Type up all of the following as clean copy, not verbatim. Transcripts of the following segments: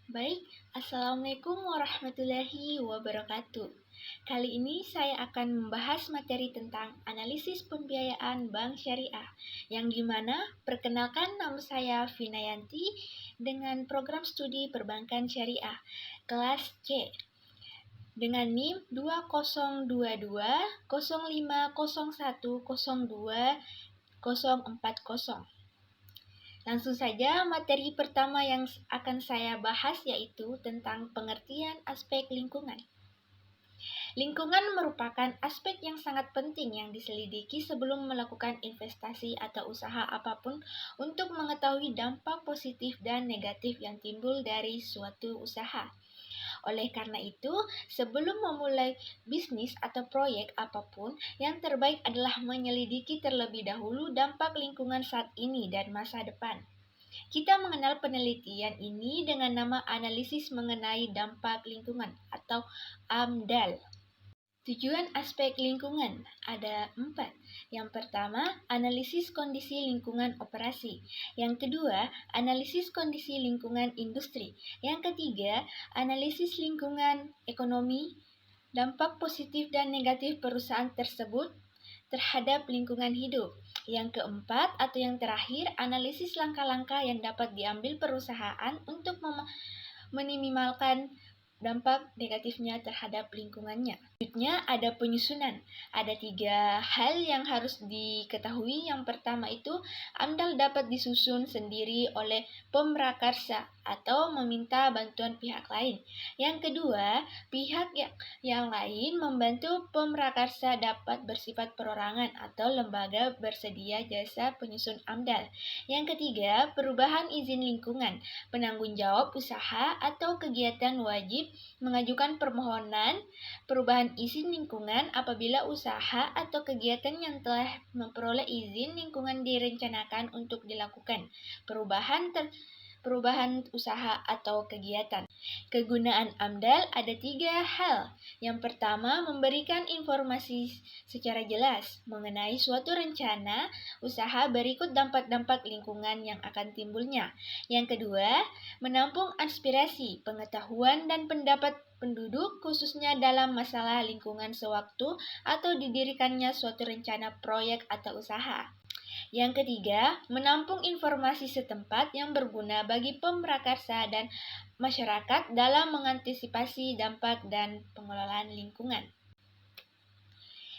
Baik, Assalamualaikum warahmatullahi wabarakatuh. Kali ini saya akan membahas materi tentang analisis pembiayaan bank syariah, yang dimana perkenalkan nama saya Vinayanti dengan program studi perbankan syariah, kelas C, dengan NIM 202205010240. Langsung saja, materi pertama yang akan saya bahas yaitu tentang pengertian aspek lingkungan. Lingkungan merupakan aspek yang sangat penting yang diselidiki sebelum melakukan investasi atau usaha apapun untuk mengetahui dampak positif dan negatif yang timbul dari suatu usaha. Oleh karena itu, sebelum memulai bisnis atau proyek apapun, yang terbaik adalah menyelidiki terlebih dahulu dampak lingkungan saat ini dan masa depan. Kita mengenal penelitian ini dengan nama analisis mengenai dampak lingkungan atau AMDAL. Tujuan aspek lingkungan ada 4. Yang pertama, analisis kondisi lingkungan operasi. Yang kedua, analisis kondisi lingkungan industri. Yang ketiga, analisis lingkungan ekonomi, dampak positif dan negatif perusahaan tersebut terhadap lingkungan hidup. Yang keempat atau yang terakhir, analisis langkah-langkah yang dapat diambil perusahaan untuk meminimalkan dampak negatifnya terhadap lingkungannya. Selanjutnya ada penyusunan. Ada 3 hal yang harus diketahui. Yang pertama itu, AMDAL dapat disusun sendiri oleh pemrakarsa atau meminta bantuan pihak lain. Yang kedua, pihak yang lain membantu pemrakarsa dapat bersifat perorangan atau lembaga bersedia jasa penyusun AMDAL. Yang ketiga, perubahan izin lingkungan. Penanggung jawab usaha atau kegiatan wajib mengajukan permohonan perubahan izin lingkungan apabila usaha atau kegiatan yang telah memperoleh izin lingkungan direncanakan untuk dilakukan perubahan usaha atau kegiatan. Kegunaan AMDAL ada 3 hal. Yang pertama, memberikan informasi secara jelas mengenai suatu rencana usaha berikut dampak-dampak lingkungan yang akan timbulnya. Yang kedua, menampung aspirasi, pengetahuan, dan pendapat penduduk khususnya dalam masalah lingkungan sewaktu atau didirikannya suatu rencana proyek atau usaha. Yang ketiga, menampung informasi setempat yang berguna bagi pemrakarsa dan masyarakat dalam mengantisipasi dampak dan pengelolaan lingkungan.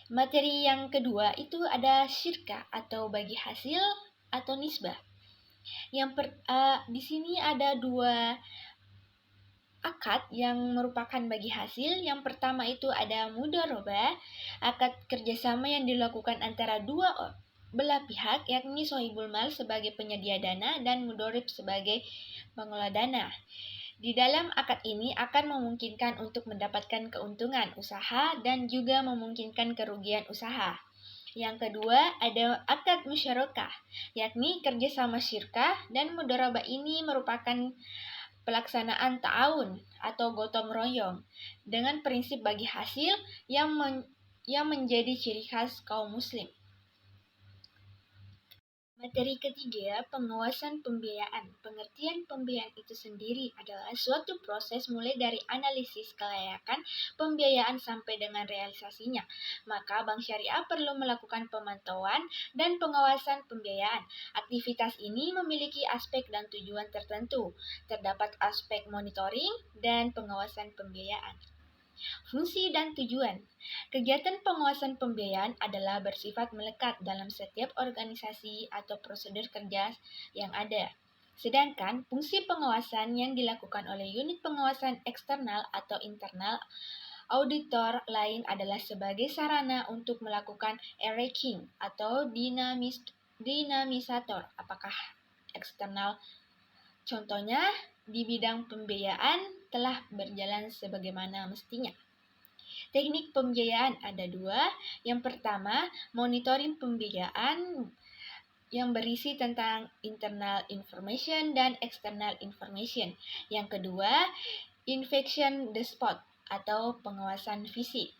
Materi yang kedua itu ada syirkah atau bagi hasil atau nisbah. Di sini ada 2 akad yang merupakan bagi hasil. Yang pertama itu ada mudharabah, akad kerjasama yang dilakukan antara 2 belah pihak, yakni sohibul mal sebagai penyedia dana dan mudharib sebagai pengelola dana. Di dalam akad ini akan memungkinkan untuk mendapatkan keuntungan usaha dan juga memungkinkan kerugian usaha. Yang kedua ada akad musyarakah, yakni kerjasama syirkah, dan mudharabah ini merupakan pelaksanaan ta'awun atau gotong royong dengan prinsip bagi hasil yang menjadi ciri khas kaum muslim. Materi ketiga, pengawasan pembiayaan. Pengertian pembiayaan itu sendiri adalah suatu proses mulai dari analisis kelayakan pembiayaan sampai dengan realisasinya. Maka Bank Syariah perlu melakukan pemantauan dan pengawasan pembiayaan. Aktivitas ini memiliki aspek dan tujuan tertentu. Terdapat aspek monitoring dan pengawasan pembiayaan. Fungsi dan tujuan. Kegiatan pengawasan pembiayaan adalah bersifat melekat dalam setiap organisasi atau prosedur kerja yang ada. Sedangkan fungsi pengawasan yang dilakukan oleh unit pengawasan eksternal atau internal auditor lain adalah sebagai sarana untuk melakukan ranking atau dinamisator apakah eksternal. Contohnya, di bidang pembiayaan telah berjalan sebagaimana mestinya. Teknik pembiayaan ada 2. Yang pertama, monitoring pembiayaan yang berisi tentang internal information dan external information. Yang kedua, inspection the spot atau pengawasan fisik.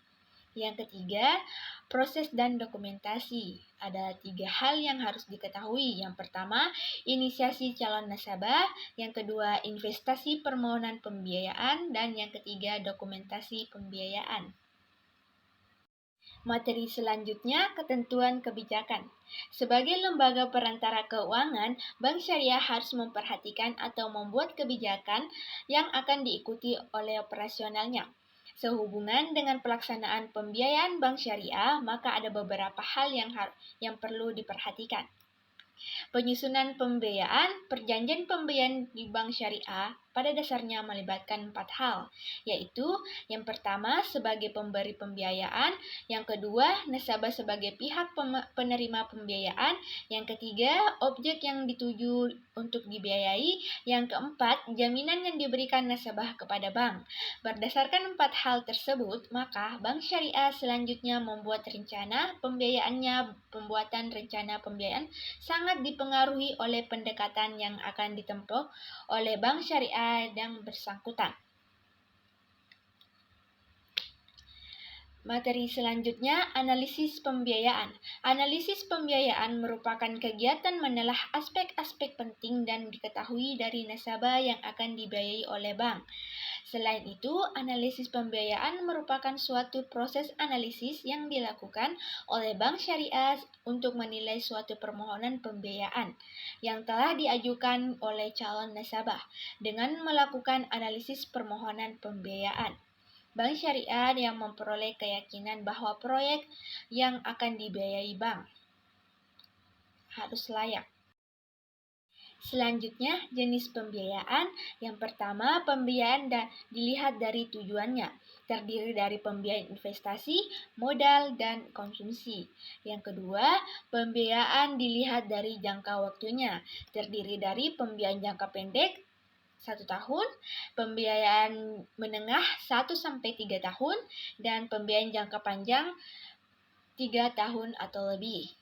Yang ketiga, proses dan dokumentasi. Ada 3 hal yang harus diketahui. Yang pertama, inisiasi calon nasabah. Yang kedua, investasi permohonan pembiayaan. Dan yang ketiga, dokumentasi pembiayaan. Materi selanjutnya, ketentuan kebijakan. Sebagai lembaga perantara keuangan, Bank Syariah harus memperhatikan atau membuat kebijakan yang akan diikuti oleh operasionalnya. Sehubungan dengan pelaksanaan pembiayaan Bank Syariah, maka ada beberapa hal yang perlu diperhatikan. Penyusunan pembiayaan, perjanjian pembiayaan di Bank Syariah pada dasarnya melibatkan 4 hal, yaitu yang pertama sebagai pemberi pembiayaan, yang kedua nasabah sebagai pihak penerima pembiayaan, yang ketiga objek yang dituju untuk dibiayai, yang keempat jaminan yang diberikan nasabah kepada bank. Berdasarkan 4 hal tersebut, maka Bank Syariah selanjutnya membuat rencana pembiayaannya. Pembuatan rencana pembiayaan sangat dipengaruhi oleh pendekatan yang akan ditempuh oleh Bank Syariah yang bersangkutan. Materi selanjutnya, analisis pembiayaan. Analisis pembiayaan merupakan kegiatan menelah aspek-aspek penting dan diketahui dari nasabah yang akan dibiayai oleh bank. Selain itu, analisis pembiayaan merupakan suatu proses analisis yang dilakukan oleh Bank Syariah untuk menilai suatu permohonan pembiayaan yang telah diajukan oleh calon nasabah dengan melakukan analisis permohonan pembiayaan. Bank Syariah yang memperoleh keyakinan bahwa proyek yang akan dibiayai bank harus layak. Selanjutnya, jenis pembiayaan. Yang pertama, pembiayaan dilihat dari tujuannya, terdiri dari pembiayaan investasi, modal, dan konsumsi. Yang kedua, pembiayaan dilihat dari jangka waktunya, terdiri dari pembiayaan jangka pendek 1 tahun, pembiayaan menengah 1-3 tahun, dan pembiayaan jangka panjang 3 tahun atau lebih.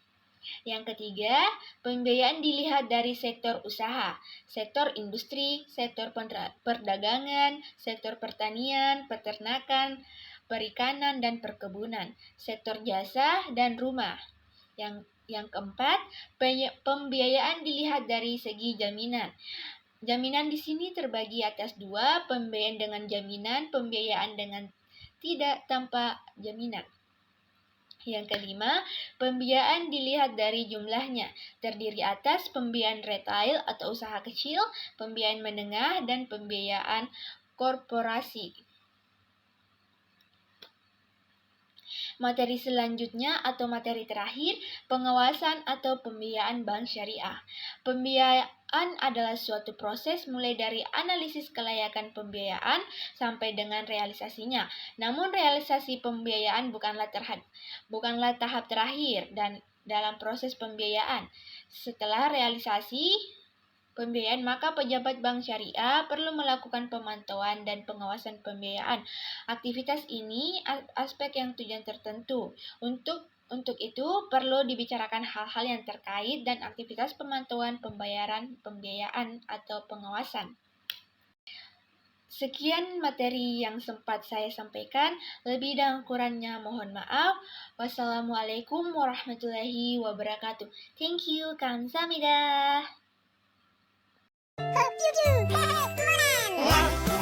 Yang ketiga, pembiayaan dilihat dari sektor usaha, sektor industri, sektor perdagangan, sektor pertanian, peternakan, perikanan, dan perkebunan, sektor jasa, dan rumah. Yang keempat, pembiayaan dilihat dari segi jaminan. Jaminan di sini terbagi atas 2, pembiayaan dengan jaminan, pembiayaan dengan tidak tanpa jaminan. Yang kelima, pembiayaan dilihat dari jumlahnya, terdiri atas pembiayaan retail atau usaha kecil, pembiayaan menengah, dan pembiayaan korporasi. Materi selanjutnya atau materi terakhir, pengawasan atau pembiayaan bank syariah. Pembiayaan adalah suatu proses mulai dari analisis kelayakan pembiayaan sampai dengan realisasinya. Namun realisasi pembiayaan bukanlah tahap terakhir dan dalam proses pembiayaan. Setelah realisasi pembiayaan, maka pejabat bank syariah perlu melakukan pemantauan dan pengawasan pembiayaan. Aktivitas ini aspek yang tujuan tertentu. Untuk itu perlu dibicarakan hal-hal yang terkait dan aktivitas pemantauan pembayaran, pembiayaan atau pengawasan. Sekian materi yang sempat saya sampaikan. Lebih dan kurangnya mohon maaf. Wassalamualaikum warahmatullahi wabarakatuh. Thank you. Kamsahamnida. Hope you do. Come on.